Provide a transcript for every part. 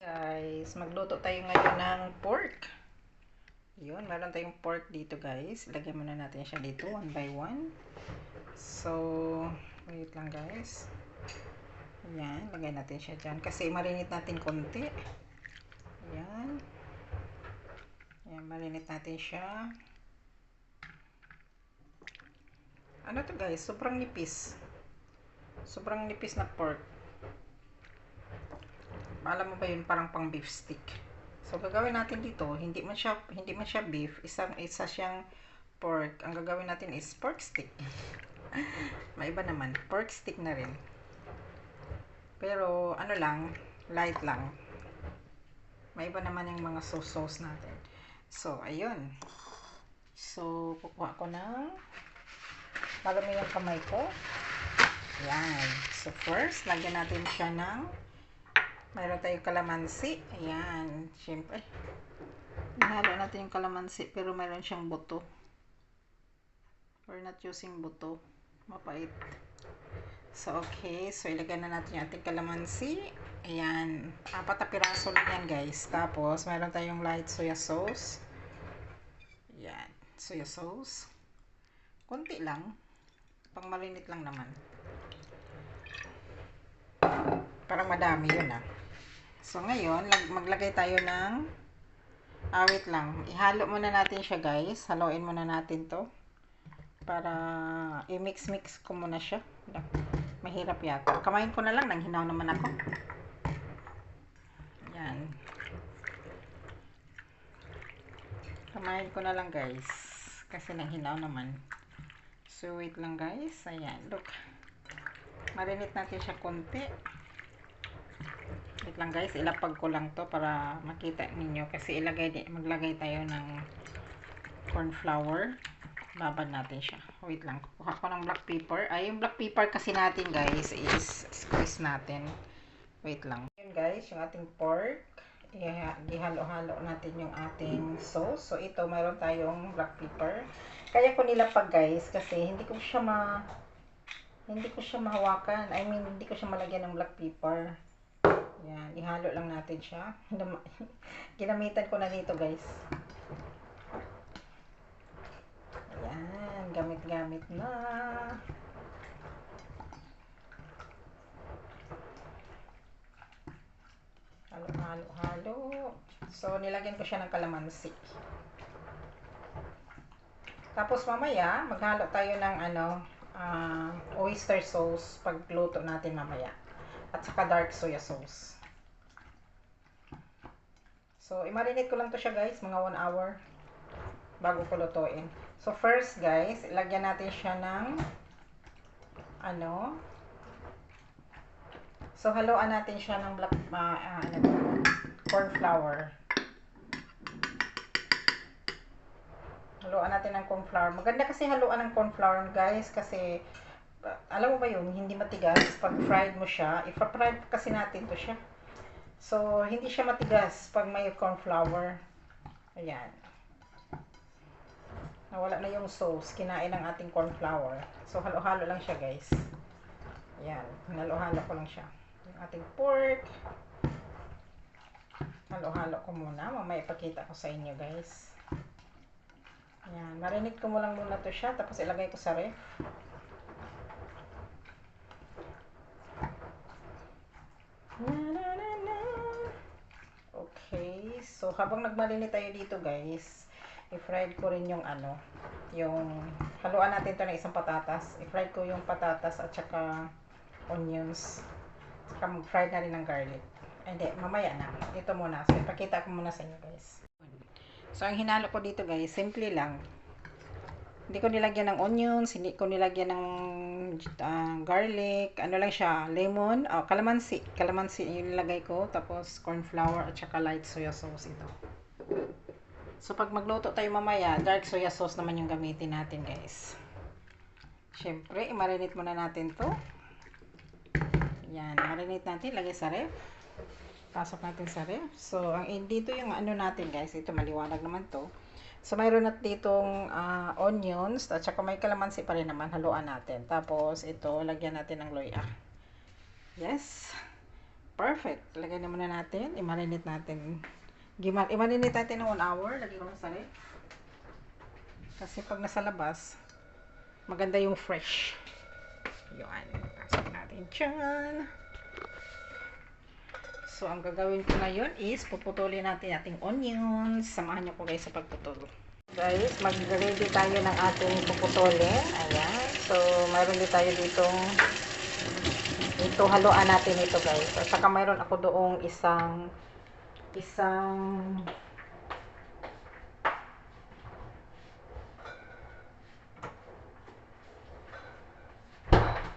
Guys, magluto tayo ngayon ng pork. Yun, meron tayong pork dito guys. Ilagay muna natin siya dito one by one. So, wait lang guys. Ayan, lagay natin siya dyan. Kasi marinate natin konti. Ayan. Ayan, marinate natin siya. Ano to guys? Sobrang nipis. Sobrang nipis na pork. Alam mo ba yun, parang pang beef stick. So gagawin natin dito, hindi man siya beef, isa siyang pork. Ang gagawin natin is pork stick. Maiba naman, pork stick na rin. Pero ano lang, light lang. Maiba naman yung mga sauce natin. So ayun. So kukuha ko ng marami yung kamay ko. Ayan. So first, lagyan natin siya ng mayroon tayong kalamansi. Ayan. Siyempre. Hinalo natin yung kalamansi pero mayroon siyang buto. We're not using buto. Mapait. So, okay. So, ilagay na natin yung ating kalamansi. Ayan. 4 na piraso lang yan, guys. Tapos, mayroon tayong light soya sauce. Ayan. Soya sauce. Kunti lang. Pang marinate lang naman. Parang madami yun ah. So, ngayon, maglagay tayo ng wait lang. Ihalo muna natin siya, guys. Haluin muna natin to. Para i-mix-mix ko muna siya. Mahirap yata. Kamayin ko na lang. Nanghinaw naman ako. Yan. Kamayin ko na lang, guys. Kasi nanghinaw naman. So, wait lang, guys. Ayan. Look. Marinate natin siya konti. Wait lang guys, ilapag ko lang to para makita ninyo kasi maglagay tayo ng corn flour. Babad natin siya. Wait lang, kuha ko ng black pepper. Yung black pepper kasi natin guys is squeeze natin. Wait lang. Yun guys, yung ating pork. Ihalo-halo natin yung ating sauce. So ito, mayroon tayong black pepper. Kaya ko nilapag guys kasi hindi ko siya mahawakan. I mean, hindi ko siya malagyan ng black pepper. Yan, ihalo lang natin siya. Ginamitan ko na dito guys. Ayan, gamit-gamit na. Halo. So, nilagyan ko siya ng kalamansi. Tapos mamaya, maghalo tayo ng oyster sauce pagluto natin mamaya. At saka dark soya sauce. So, i-marinate ko lang to siya guys, mga 1 hour bago ko lutuin. So, first guys, ilagyan natin siya ng so, haluan natin siya ng corn flour. Haluan natin ng corn flour. Maganda kasi haluan ng corn flour guys kasi alam mo ba yun, hindi matigas pag fried mo siya. Ipa-fried kasi natin to siya. So, hindi siya matigas pag may corn flour. Ayan. Nawala na yung sauce. Kinain ng ating corn flour. So, halo-halo lang siya, guys. Ayan. Halo-halo ko lang siya. Yung ating pork. Halo-halo ko muna. Mamaya ipakita ko sa inyo, guys. Ayan. Marinate ko mo lang muna to siya. Tapos ilagay ko sa ref. Okay, so habang nagmarinate tayo dito guys, i-fried ko rin yung haluan natin to ng isang patatas. I-fried ko yung patatas at saka onions. Saka mag-fried na rin ng garlic. Hindi, mamaya na. Ito muna. So, ipakita ko muna sa inyo guys. So, ang hinalo ko dito guys, simple lang. Hindi ko nilagyan ng onions, hindi ko nilagyan ng garlic, ano lang siya, lemon, kalamansi yung nilagay ko, tapos corn flour at saka light soya sauce ito. So pag magluto tayo mamaya, dark soya sauce naman yung gamitin natin guys. Syempre, i-marinate muna natin to. Yan, marinate natin, lagay sa ref. Pasok natin sa ref. So, dito yung natin guys, ito maliwanag naman to. So, mayroon na ditong onions, at saka may kalamansi pa rin naman, haluan natin. Tapos, ito, lagyan natin ng loya. Yes. Perfect. Lagay na muna natin. I-marinate natin. I-marinate natin ng 1 hour. Lagay ko na sa ref. Kasi pag nasa labas, maganda yung fresh. Yun. Pasok natin dyan. So, ang gagawin ko ngayon is puputulin natin ating onions. Samahan nyo ko guys sa pagputol. Guys, mag-ready tayo ng ating puputulin. Ayan. So, mayroon din tayo ditong ito, haluan natin ito guys. At saka mayroon ako doong isang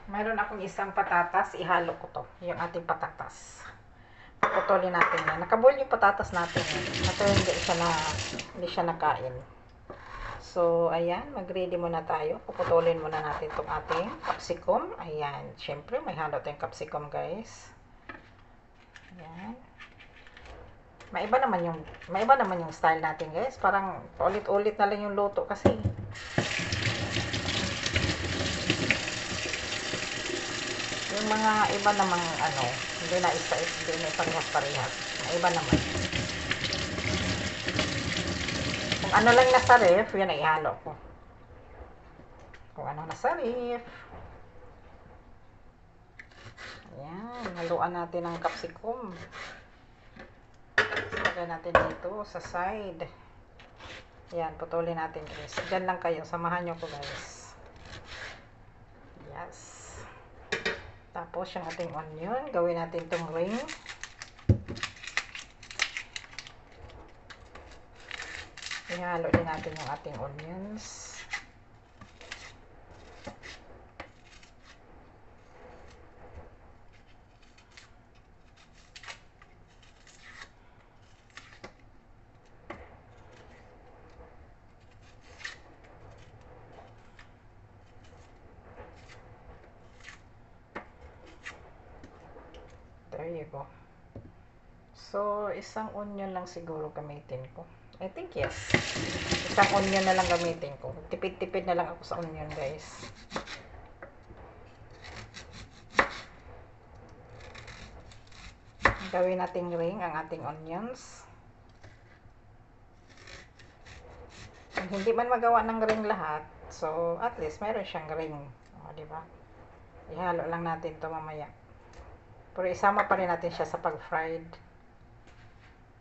mayroon akong isang patatas. Ihalo ko to. Yung ating patatas. Puputulin natin yan. Nakaboil yung patatas natin. At hindi siya nakain. So, ayan. Mag-ready muna tayo. Puputulin muna natin itong ating capsicum. Ayan. Siyempre, may halo tayong capsicum, guys. Ayan. Maiba naman yung style natin, guys. Parang paulit-ulit na lang yung luto kasi. Yung mga iba namang hindi na parehas-parehas. Maiba naman. Kung ano lang nasa ref, yun ay ihalo ko. Kung ano nasa ref. Ayan, haluan natin ng capsicum. Lagay natin dito sa side. Ayan, putulin natin guys. Diyan lang kayo, samahan nyo ko guys. Yes. Tapos yung ating onion, gawin natin itong ring. Ihalo din natin yung ating onions. There you go. So, isang onion lang siguro gamitin ko. I think yes. Isang onion na lang gamitin ko. Tipid-tipid na lang ako sa onion, guys. Gawin nating ring ang ating onions. Kung hindi man magawa ng ring lahat, so at least meron siyang ring. O, diba? Ihalo lang natin to mamaya. Pero isama pa rin natin siya sa pag-fried.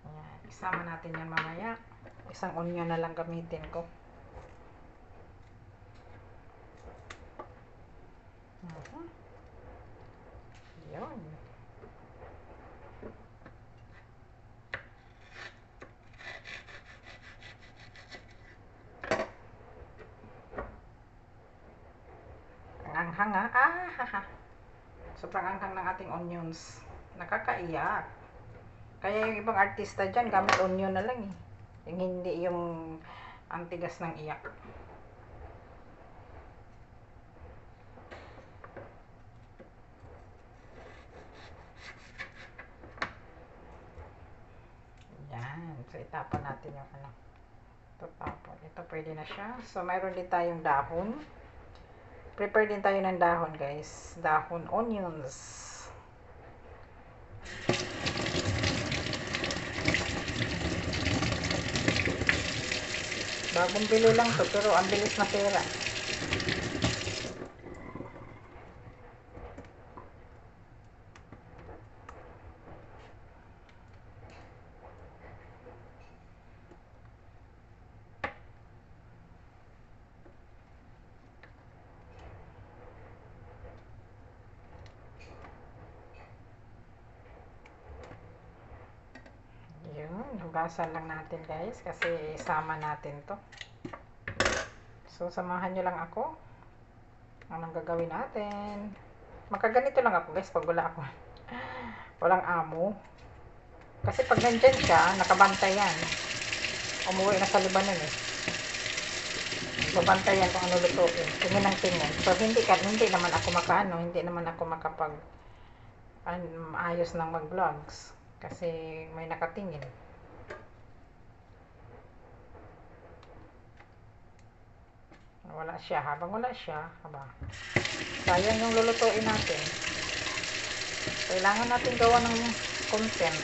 Ayan, isama natin yan mamaya. Isang onion na lang gamitin ko. Yun. Ang anghang ha. Sobrang anghang ng ating onions. Nakakaiyak. Kaya yung ibang artista dyan, gamit onion na lang eh. Yung hindi yung ang tigas ng iyak. Yan. So, itapon natin yung Ito tapon. Ito pwede na siya. So, mayroon din tayong dahon. Prepare din tayo ng dahon, guys. Dahon onions. Bagong bili lang to, pero ang bilis na pera. Hugasan lang natin guys kasi isama natin to. So samahan nyo lang ako. Anong gagawin natin? Makaganito lang ako guys pag wala ako. Walang amo. Kasi pag nandyan siya, nakabantay yan. Umuwi na sa Libanon eh. Babantay yan kung ano lutuin. Tingin ng tingin. So hindi naman ako hindi naman ako makapag ayos ng mag-vlogs. Kasi may nakatingin. Wala siya. Habang wala siya, sayang yung lulutuin natin. Kailangan natin gawa ng content.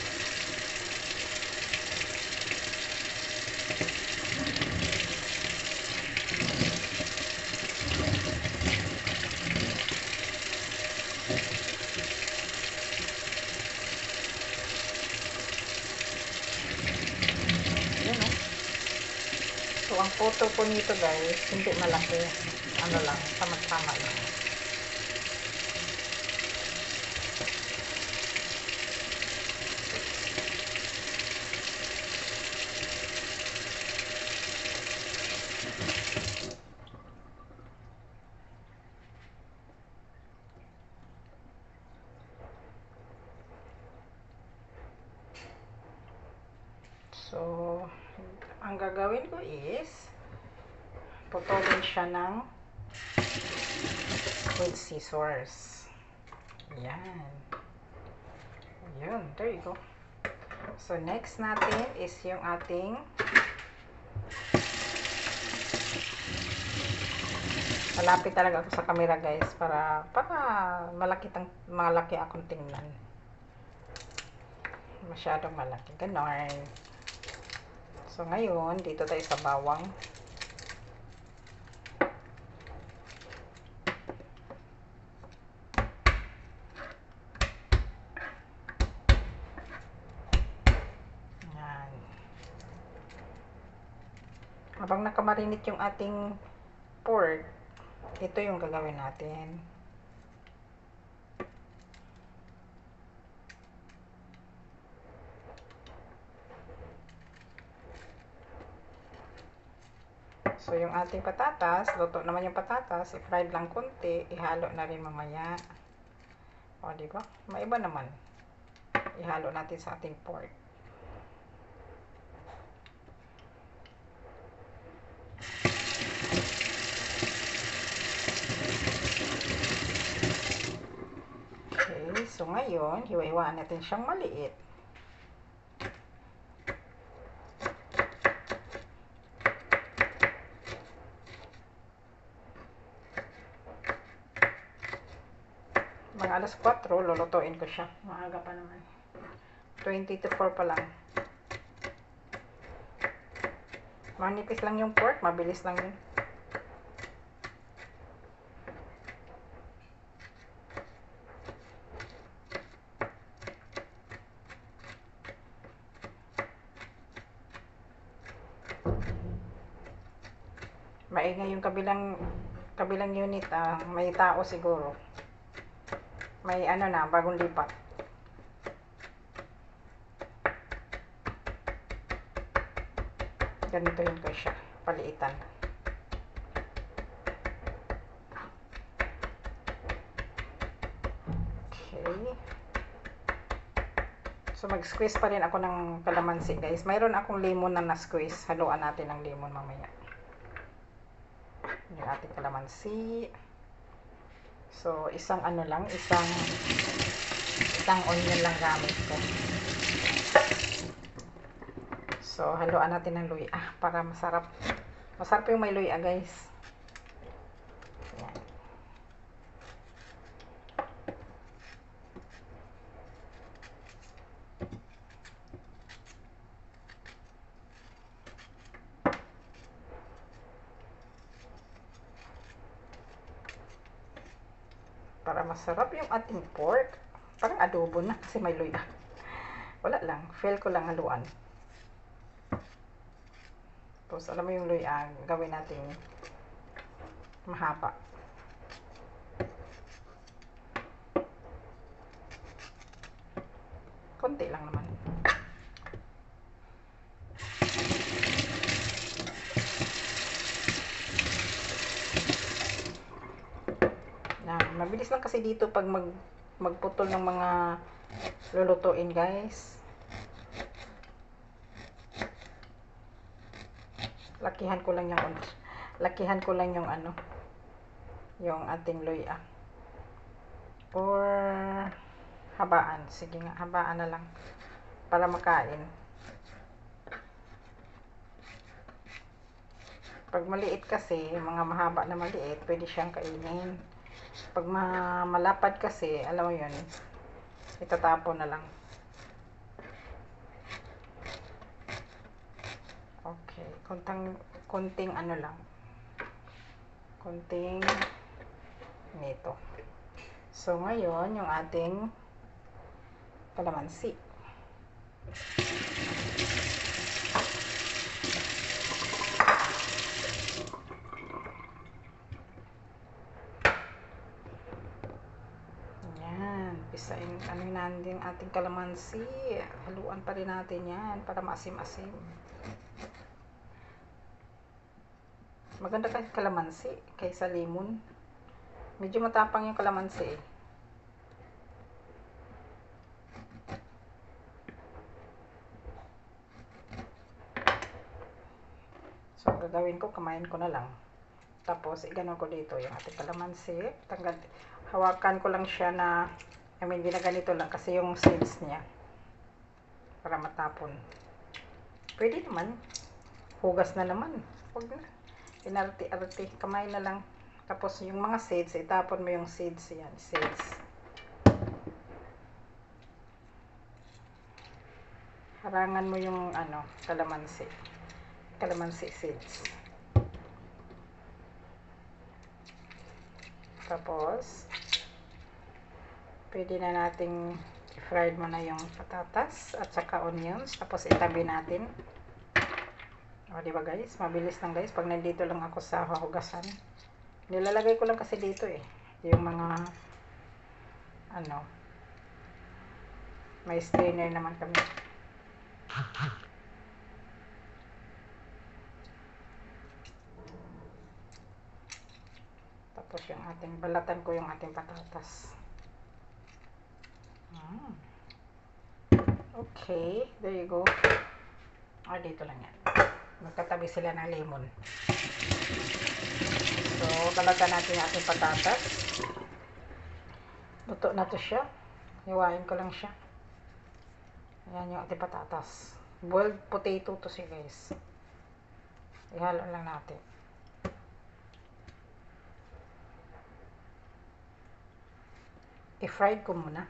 So, ang photo ko nito guys, hindi malaki. Ano lang, tama-tama lang. So, ang gagawin ko is putulin siya ng with scissors. Yan. Yun, there you go. So, next natin is yung ating malapit talaga ako sa camera guys para malaki akong tingnan. Masyadong malaki. Ganon. So, ngayon, dito tayo sa bawang. Yan. Habang nakamarinate yung ating pork, ito yung gagawin natin. So, yung ating patatas, luto naman yung patatas, i-fried lang konti, ihalo na rin mamaya. O, diba? Maiba naman. Ihalo natin sa ating pork. Okay, so ngayon, hiwa-hiwaan natin siyang maliit. Mga alas 4, lulutuin ko siya. Maaga pa naman. 20 to 4 pa lang. Manipis lang yung pork, mabilis lang yun. Maingay yung kabilang unit, may tao siguro. May ano na, bagong lipat. Ganito yun ko siya, paliitan. Okay. So, mag-squeeze pa rin ako ng kalamansi, guys. Mayroon akong lemon na na-squeeze. Haluan natin ng lemon mamaya. Yung ating kalamansi. So, isang ano lang, isang onion lang gamit ko. So, haluan natin ng luya para masarap. Masarap yung may luya, guys. Yan. Para masarap yung ating pork. Parang adobo na kasi may luya. Wala lang. Fail ko lang haluan. Tapos, alam mo yung luya, gawin natin mahaba. Konti lang naman. Mabilis lang kasi dito pag magputol ng mga lulutuin, guys. Lakihan ko lang yung ano, yung ating luya. Or habaan. Sige nga, habaan na lang para makain. Pag maliit kasi, mga mahaba na maliit, pwede siyang kainin. Pag malapad kasi, alam mo yun, Itatapon na lang. Okay, konting ano lang. Konting nito. So, ngayon, yung ating kalamansi. Yan. Pisain, ano natin ating kalamansi. Haluan pa rin natin yan para maasim-asim. Maganda kasi kalamansi kaysa lemon. Medyo matapang yung kalamansi eh. So, gagawin ko, kamayin ko na lang. Tapos, iganon ko dito yung ating kalamansi. Hawakan ko lang siya na, ginaganito lang kasi yung seeds niya. Para matapon. Pwede naman. Hugas na naman. Huwag na. Inarte-arte. Kamay na lang. Tapos, yung mga seeds, itapon mo yung seeds. Yan, seeds. Harangan mo yung, kalamansi. Kalamansi seeds. Tapos, pwede na nating i-fried mo na yung patatas at saka onions. Tapos, itabi natin. O, diba guys? Mabilis lang guys. Pag nandito lang ako sa hugasan. Nilalagay ko lang kasi dito eh. Yung mga, may strainer naman kami. Tapos yung balatan ko yung ating patatas. Okay, there you go. Dito lang yan. Magkatabi sila ng lemon. So, balatan natin yung ating patatas. Luto na to siya. Hiwain ko lang siya. Ayan yung ating patatas. Boiled potato to siya guys. Ihalo lang natin. I-fried ko muna.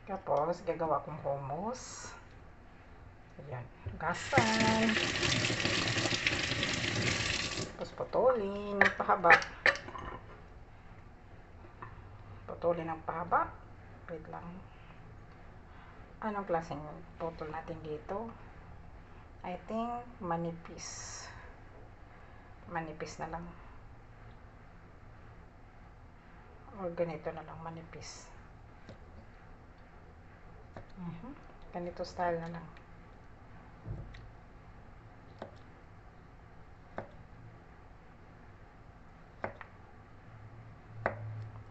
Tapos, gagawa kong hummus. Ayan. Gasan. Tapos, putulin. Pahaba. Putulin ng pahaba. Wait lang. Anong klaseng putol natin dito? I think, manipis. Manipis na lang. O, ganito na lang. Manipis. Ganito style na lang.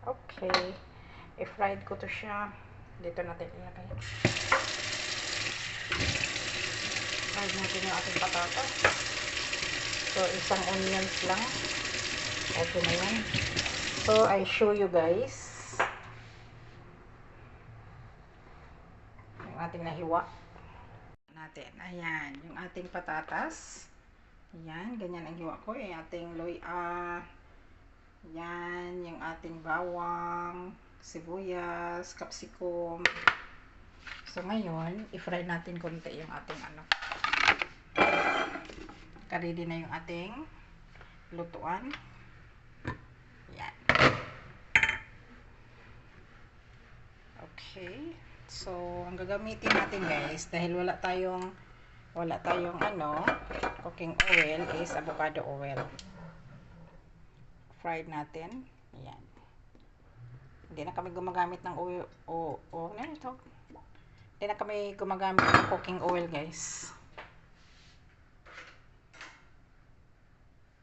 Okay. I-fried ko to siya. Dito natin ilagay. Fried natin yung ating patatas. So, isang onions lang. Okay na yan. So, I show you guys. Yung ating nahiwa. Natin. Ayan. Yung ating patatas. Ayan. Ganyan ang hiwa ko. Yung ating loy-a. Yan, yung ating bawang, sibuyas, capsicum. So, ngayon, i-fry natin konti yung ating Ready na yung ating lutuan. Yan. Okay. So, ang gagamitin natin guys, dahil wala tayong cooking oil is avocado oil. Fried natin. Ayan. Hindi na kami gumagamit ng oil. Hindi na kami gumagamit ng cooking oil, guys.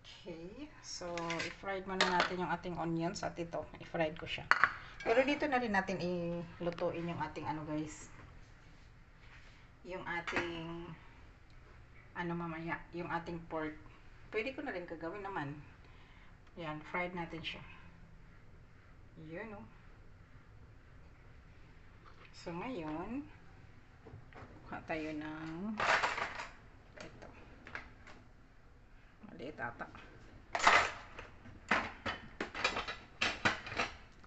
Okay. So, i-fried muna natin yung ating onions at ito. I-fried ko siya. Pero dito na rin natin ilutuin yung ating ano guys. Yung ating ano mamaya, yung ating pork. Pwede ko na rin gagawin naman. Yan, fried natin siya. Yun oh. So ngayon, kuha tayo ng ito. Maliit ata.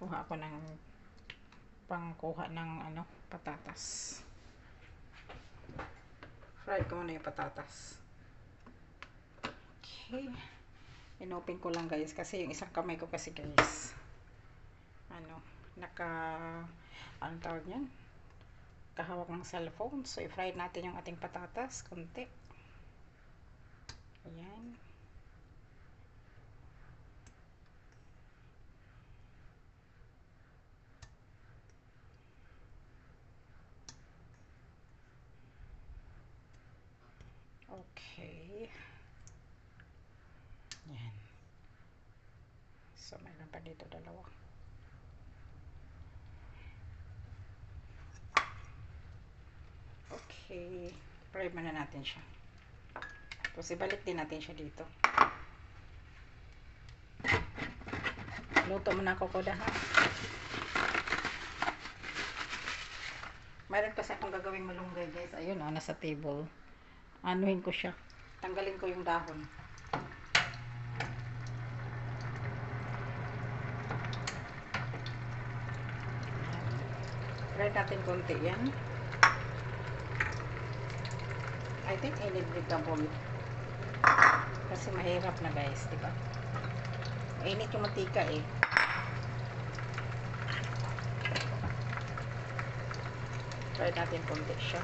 Kuha ako ng pangkuha ng ano, patatas. Fried ko muna yung patatas. Okay. Inopen ko lang guys kasi yung isang kamay ko kasi guys ano, anong tawag yan? Kahawak ng cellphone. So i-fry natin yung ating patatas konti. Ayan. Okay. Yan. So, mayroon pa dito dalawa. Okay. Fry muna natin siya. Tapos, ibalik din natin siya dito. Luto muna ako koda ha. Mayroon kasi akong gagawing malunggay guys. Ayun o, nasa table. Anuhin ko siya. Tanggalin ko yung dahon. Try natin konti yan. I think I need the double. Kasi mahirap na guys, diba? Mainit yung mantika eh. Try natin konti siya.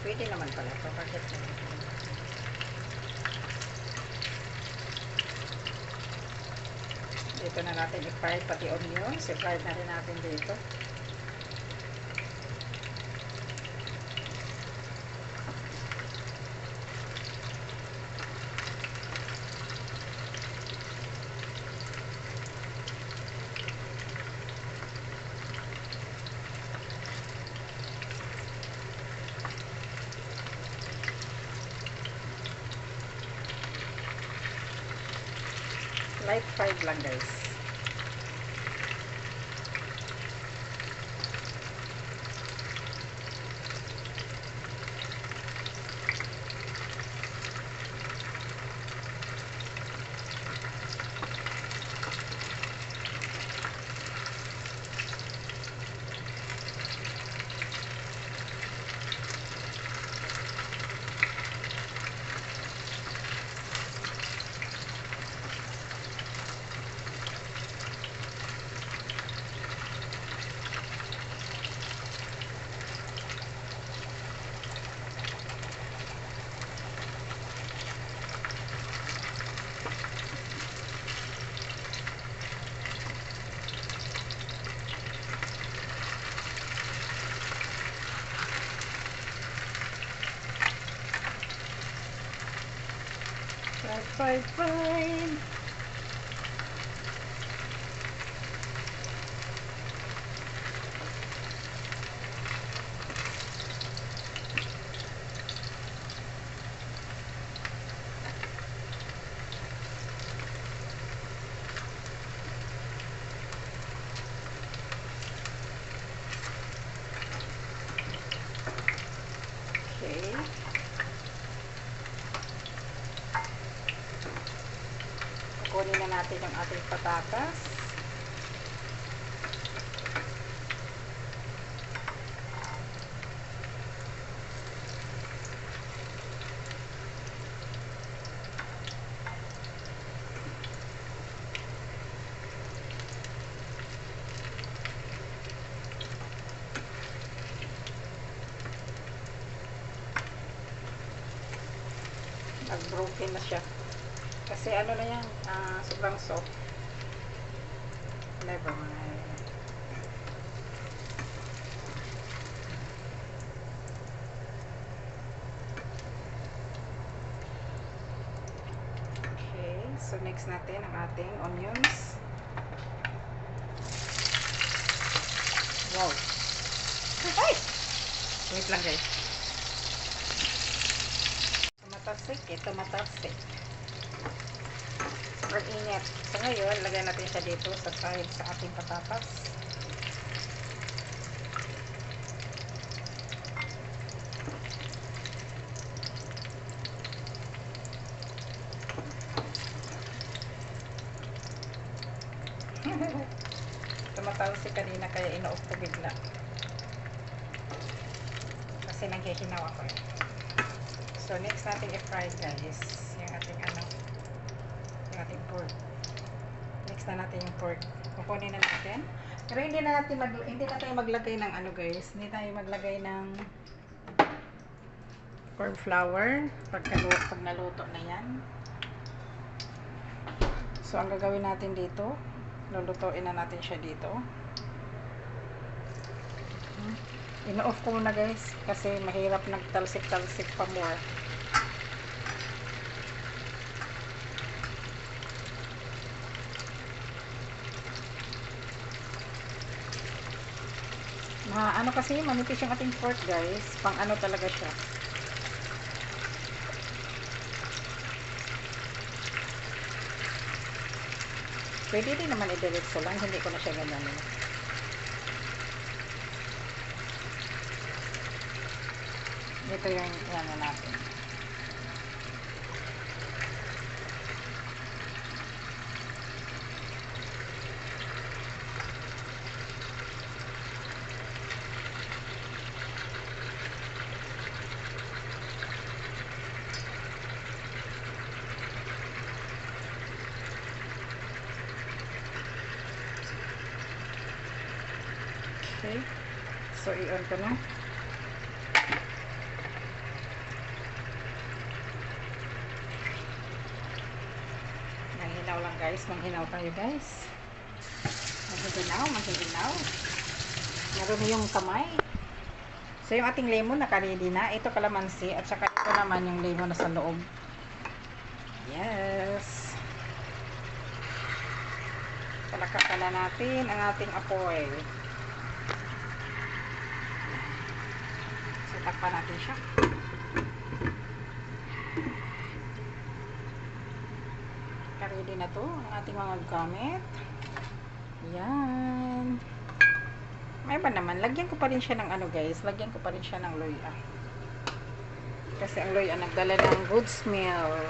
Pwede naman pala ito. Bakit naman? Dito na natin i-fry pati onions. I-fry na rin natin dito. Light fried lang guys. Fried. Okay. Kukunin na natin yung ating patatas. Nag-broken na siya. Kasi ano na yan, sobrang soft. Never mind. Okay, so next natin ang ating onions. Wow. Ay! Wait lang guys. Tumatasik, tumatasik. Sobrang init. So ngayon, lagay natin siya dito sa side sa ating patatas. Tumatalsik kanina kaya ino-off ko bigla. Kasi nanghihinaw ako eh. So next natin i-fry guys. Yung ating yung ating pork. Next na natin yung pork. Kukunin na natin. Pero hindi na tayo maglagay ng guys. Hindi tayo maglagay ng corn flour pag naluto na yan. So ang gagawin natin dito, lulutuin na natin siya dito. Ino-off ko muna guys kasi mahirap nagtalsik-talsik pa more. Kasi manipis yung ating pork guys, pang talaga siya. Pwede din naman i-diretso lang, hindi ko na siya ganyan. Ito yung natin. Okay. So, i-on ko na. Manghinaw lang guys. Manghinaw tayo guys. Manghinaw. Marumi yung kamay. So, yung ating lemon naka-ready na. Ito kalamansi. At saka ito naman yung lemon na sa loob. Yes. Palakasan na natin ang ating apoy. So, takpan natin siya. Ready na to ang ating mga gamit. Yan. May ba naman? Lagyan ko pa rin siya ng guys. Lagyan ko pa rin siya ng luya. Kasi ang luya nagdala ng good smell.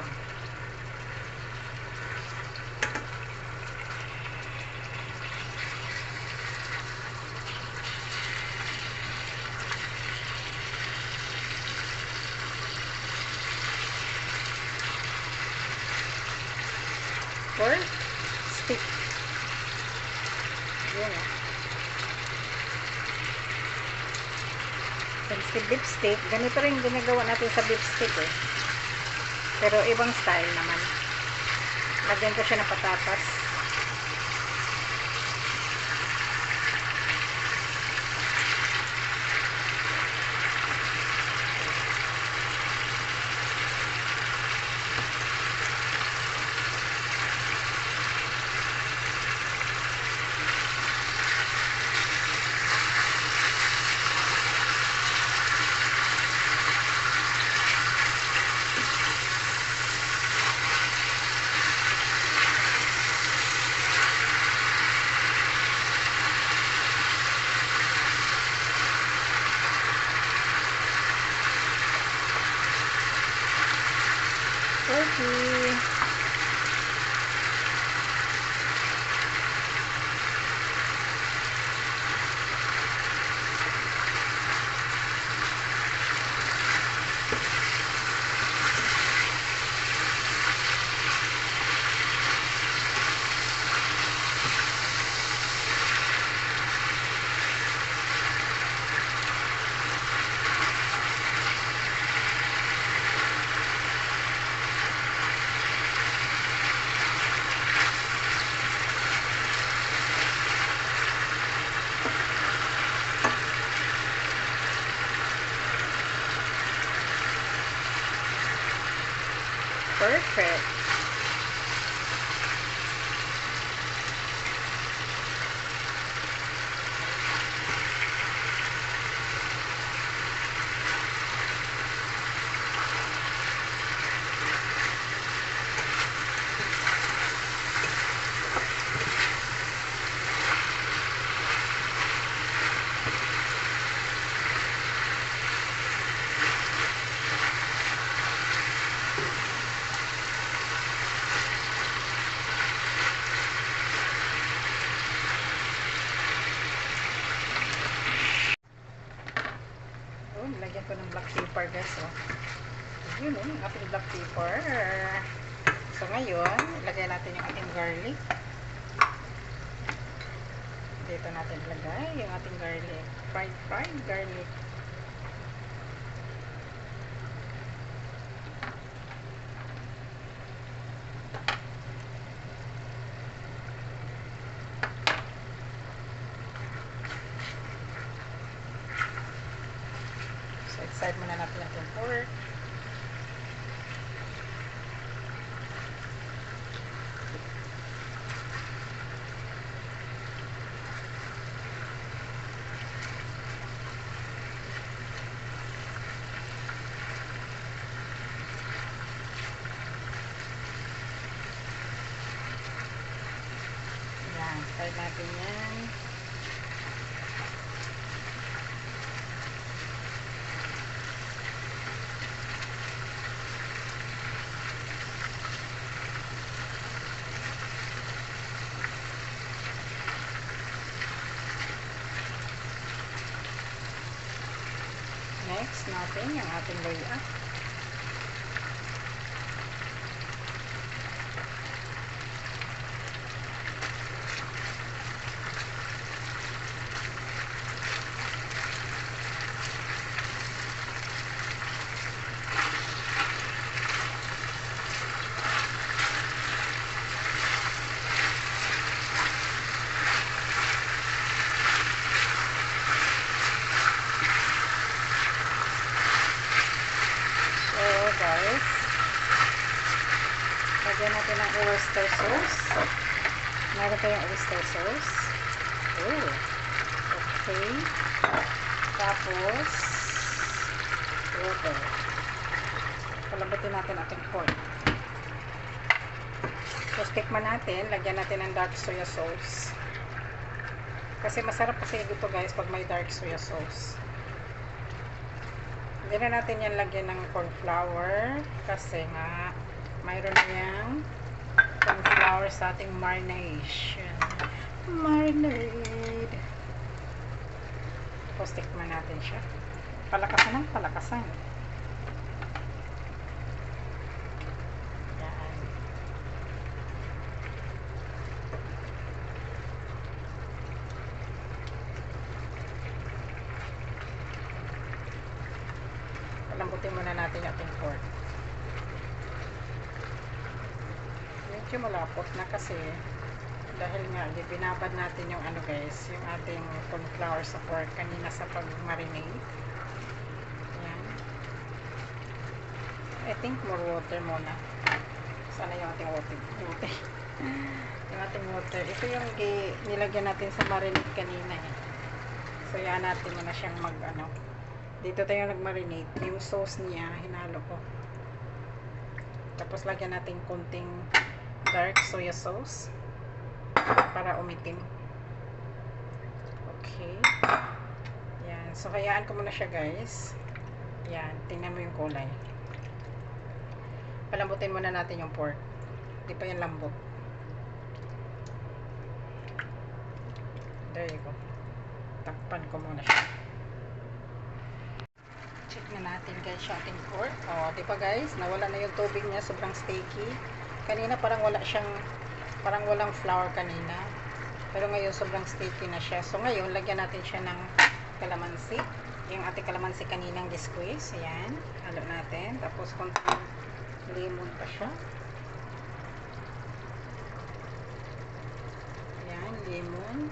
Pork stick. Yan o. Sa beef stick, ganito rin ginagawa natin sa beef stick eh. Pero ibang style naman. Lagyan ko siya ng patatas. ko ng black pepper guys. Oh. Yun yung ating black pepper. So ngayon, ilagay natin yung ating garlic. Dito natin ilagay yung ating garlic. Fried garlic. So i-side muna natin yung pork. Side natin yan. Next natin yung ating luya. Guys, lagyan natin ng oyster sauce. Meron tayong oyster sauce. Oh, okay. Tapos water. Palambutin natin ating pork. Tapos tikman natin, lagyan natin ng dark soya sauce. Kasi masarap kasi dito guys pag may dark soya sauce. Hindi na natin yan lagyan ng corn flour kasi nga mayroon na yung corn flour sa ating marination. Marinade. Tapos tikman natin siya. Palakasan ng palakasan. Yan. Lambutin muna natin yung ating pork. Medyo malapot na kasi dahil nga binabad natin yung ano guys, yung ating corn flour sa pork kanina sa pag-marinate. Yan. I think more water muna. Sana yung ating water. Yung ating water. Ito yung nilagyan natin sa marinate kanina eh. So yan natin muna siyang mag-ano. Dito tayo nag-marinate. Yung sauce niya, hinalo ko. Tapos lagyan natin konting dark soya sauce para umitim. Okay. Yan. So, hayaan ko muna siya guys. Yan. Tingnan mo yung kulay. Palambutin muna natin yung pork. Hindi pa yan lambot. There you go. Takpan ko muna siya. Check na natin guys yung ating pork. O, di ba guys? Nawala na yung tubig niya. Sobrang sticky. Kanina parang wala siyang, parang walang flour kanina. Pero ngayon sobrang sticky na siya. So ngayon, lagyan natin siya ng kalamansi. Yung ating kalamansi kaninang di-squeeze. Ayan. Halo natin. Tapos konting lemon pa siya. Ayan, lemon.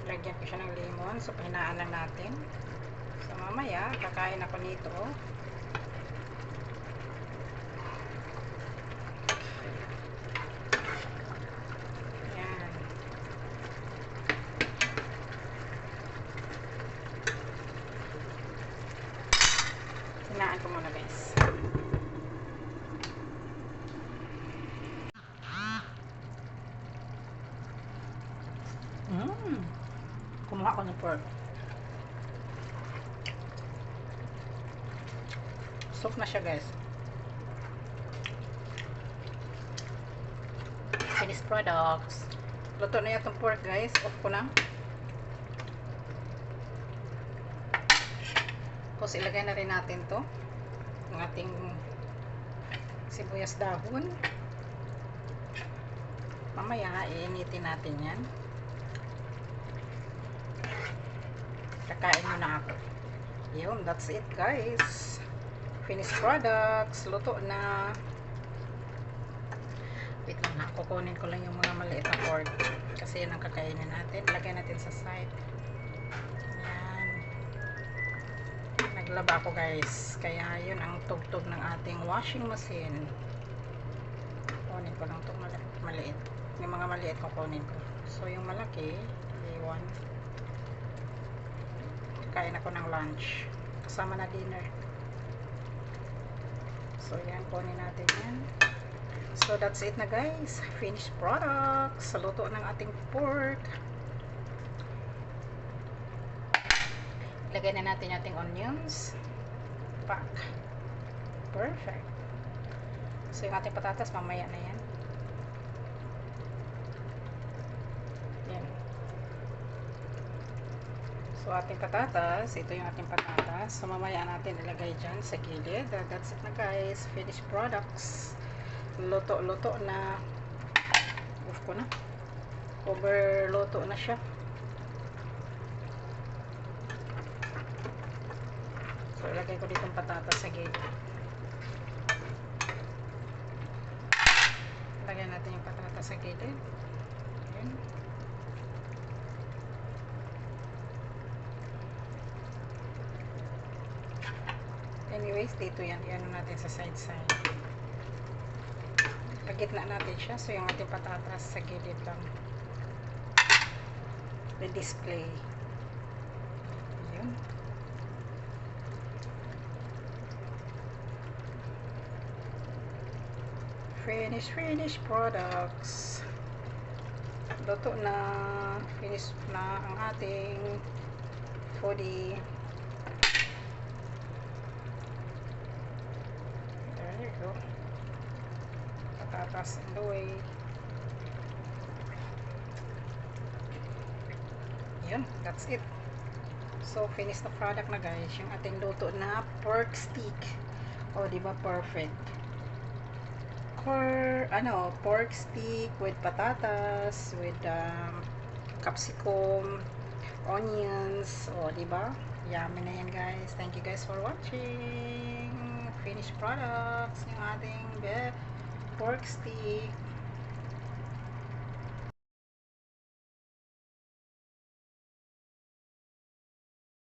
Lagyan ko siya ng lemon. So, pahinaan lang natin. So, mamaya, kakain ako nito. Ayan. Hinaan ko muna guys. Soft na siya, guys. Finished products. Luto na itong pork, guys. Off ko na. Tapos ilagay na rin natin to ang ating sibuyas dahon. Mamaya iinitin natin yan. Kakain muna ako. Yun, that's it, guys. Finished products. Luto na. Wait lang ha. Kukunin ko lang yung mga maliit na pork. Kasi yan ang kakainin natin. Lagay natin sa side. Yan. Naglaba ako, guys. Kaya yun ang tugtog ng ating washing machine. Kukunin ko lang itong maliit. Yung mga maliit kukunin ko. So yung malaki, iwan. Kain ako ng lunch. Kasama na dinner. So yan, kunin natin yan. So that's it na, guys. Finished products. Sa luto ng ating pork. Ilagay na natin yung ating onions. Pack. Perfect. So yung ating patatas, mamaya na yan. Yan. So ating patatas, ito yung ating patatas. So mamaya natin ilagay dyan sa gilid. That's it na, guys. Finished products. Luto-luto na. Off ko na. Overluto na siya. So ilagay ko dito yung patatas sa gilid. Ilagay natin yung patatas sa gilid. Ayan. Anyways, dito yan. Iano natin sa side-side. Pagitna natin siya. So, yung ating patatas sa gilid lang. The-display. Yun. Finished products. Luto na. Finish na ang ating foodie. Patatas and the way. Yun, that's it. So, finish na product na, guys. Yung ating luto na pork stick. O, diba perfect? Pork stick with patatas, with capsicum, onions. O, diba? Yummy na yan, guys. Thank you guys for watching. Finished products yung ating pork stick.